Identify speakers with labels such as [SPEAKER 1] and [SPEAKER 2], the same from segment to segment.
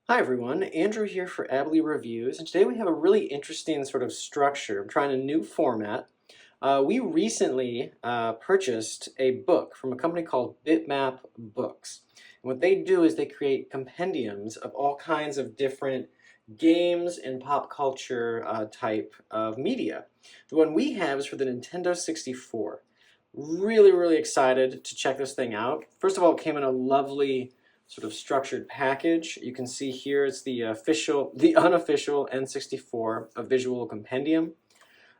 [SPEAKER 1] Hi everyone, Andrew here for ABELI Reviews, and today we have a really interesting sort of structure. I'm trying a new format. We recently purchased a book from a company called Bitmap Books. And what they do is they create compendiums of all kinds of different games and pop culture type of media. The one we have is for the Nintendo 64. Really excited to check this thing out. First of all, it came in a lovely sort of structured package. You can see here it's the unofficial N64 of Visual Compendium.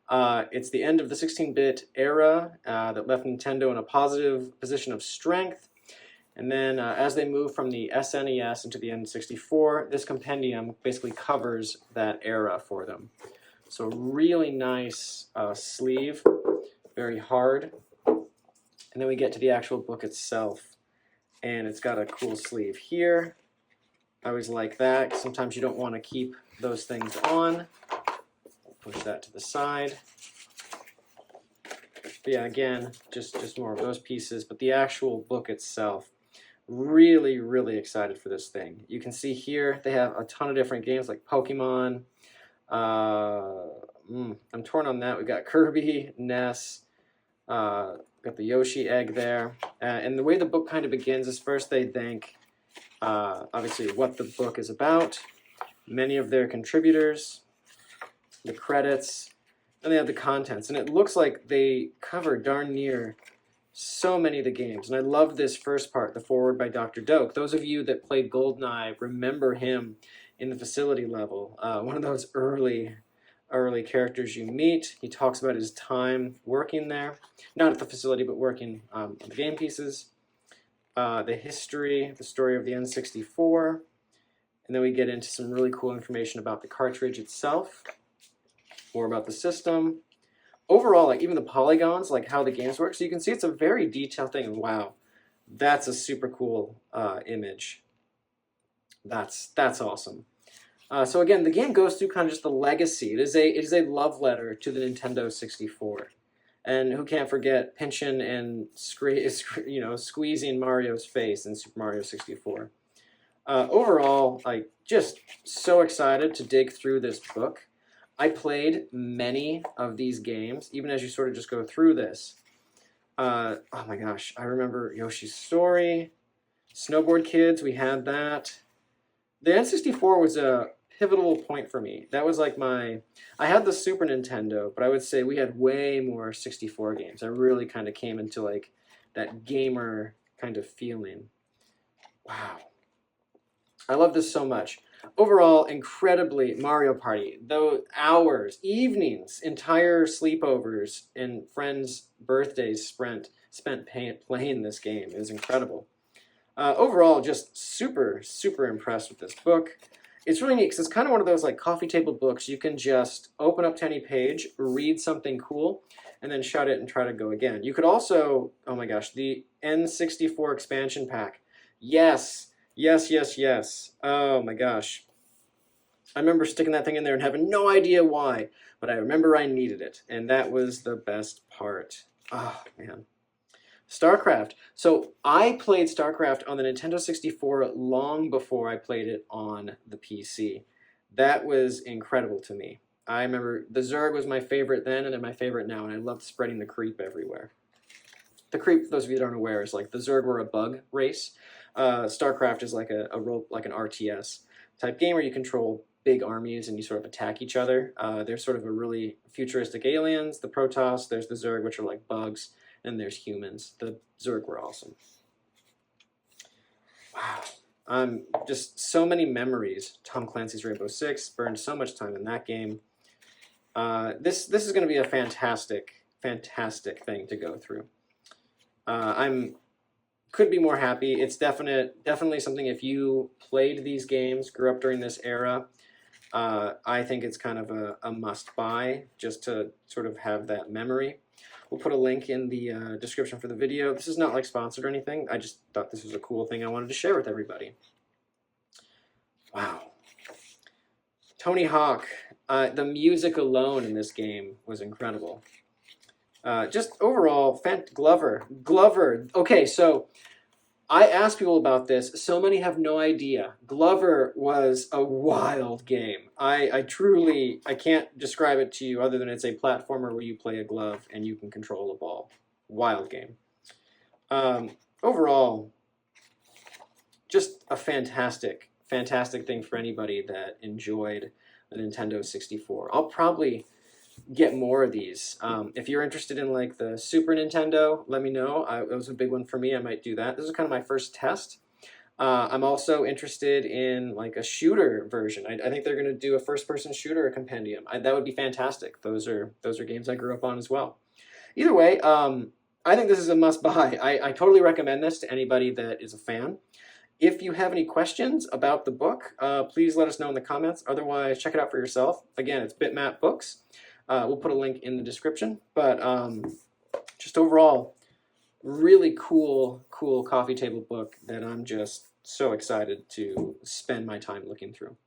[SPEAKER 1] It's the end of the 16-bit era that left Nintendo in a positive position of strength. And then as they move from the SNES into the N64, this compendium basically covers that era for them. So really nice sleeve, very hard. And then we get to the actual book itself. And it's got a cool sleeve here. I always like that. Sometimes you don't want to keep those things on. Push that to the side. But yeah, again, just more of those pieces. But the actual book itself, really excited for this thing. You can see here they have a ton of different games like Pokemon. I'm torn on that. We've got Kirby, NES. Got the Yoshi egg there. And the way the book kind of begins is first they thank, obviously, what the book is about, many of their contributors, the credits, and they have the contents. And it looks like they cover darn near so many of the games. And I love this first part, the foreword by Dr. Doak. Those of you that played GoldenEye remember him in the facility level. One of those early characters you meet. He talks about his time working there, not at the facility, but working on the game pieces, the history, the story of the N64, and then we get into some really cool information about the cartridge itself, more about the system. Overall, like even the polygons, like how the games work, so you can see it's a very detailed thing. And wow, that's a super cool image. That's awesome. So again, the game goes through kind of just the legacy. It is a love letter to the Nintendo 64, and who can't forget pinching and squeezing Mario's face in Super Mario 64. Overall, like just so excited to dig through this book. I played many of these games, even as you sort of just go through this. Oh my gosh, I remember Yoshi's Story, Snowboard Kids. We had that. The N64 was a pivotal point for me. That was like I had the Super Nintendo, but I would say we had way more 64 games. I really kind of came into like that gamer kind of feeling. Wow. I love this so much. Overall, incredibly Mario Party. Though hours, evenings, entire sleepovers, and friends' birthdays spent playing this game. It was incredible. Overall, just super impressed with this book. It's really neat because it's kind of one of those like coffee table books. You can just open up to any page, read something cool, and then shut it and try to go again. You could also, oh my gosh, the N64 expansion pack. Yes. Oh my gosh. I remember sticking that thing in there and having no idea why, but I remember I needed it, and that was the best part. Oh, man. StarCraft. So I played StarCraft on the Nintendo 64 long before I played it on the PC. That was incredible to me. I remember the Zerg was my favorite then and then my favorite now, and I loved spreading the creep everywhere. The creep, for those of you that aren't aware, is like the Zerg were a bug race. StarCraft is like a role, like an RTS type game where you control big armies and you sort of attack each other. They're sort of a really futuristic aliens, the Protoss, there's the Zerg, which are like bugs, and there's humans. The Zerg were awesome. Wow. Just so many memories. Tom Clancy's Rainbow Six, burned so much time in that game. This is going to be a fantastic thing to go through. Could be more happy. It's definitely something if you played these games, grew up during this era, I think it's kind of a must-buy just to sort of have that memory. We'll put a link in the description for the video. This is not like sponsored or anything. I just thought this was a cool thing I wanted to share with everybody. Wow. Tony Hawk. The music alone in this game was incredible. Just overall, Glover. Okay, so I asked people about this. So many have no idea. Glover was a wild game. I truly, I can't describe it to you other than it's a platformer where you play a glove and you can control a ball. Wild game. Overall, just a fantastic, fantastic thing for anybody that enjoyed the Nintendo 64. I'll probably get more of these. If you're interested in like the Super Nintendo, let me know. It was a big one for me. I might do that. This is kind of my first test. I'm also interested in like a shooter version. I think they're going to do a first-person shooter compendium. That would be fantastic. Those are games I grew up on as well. Either way, I think this is a must-buy. I totally recommend this to anybody that is a fan. If you have any questions about the book, please let us know in the comments. Otherwise, check it out for yourself. Again, it's Bitmap Books. We'll put a link in the description. But just overall, really cool coffee table book that I'm just so excited to spend my time looking through.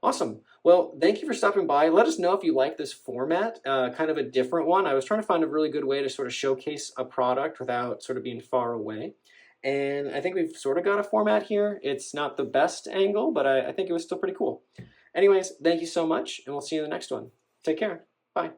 [SPEAKER 1] Awesome. Well, thank you for stopping by. Let us know if you like this format, kind of a different one. I was trying to find a really good way to sort of showcase a product without sort of being far away. And I think we've sort of got a format here. It's not the best angle, but I think it was still pretty cool. Anyways, thank you so much, and we'll see you in the next one. Take care. Bye.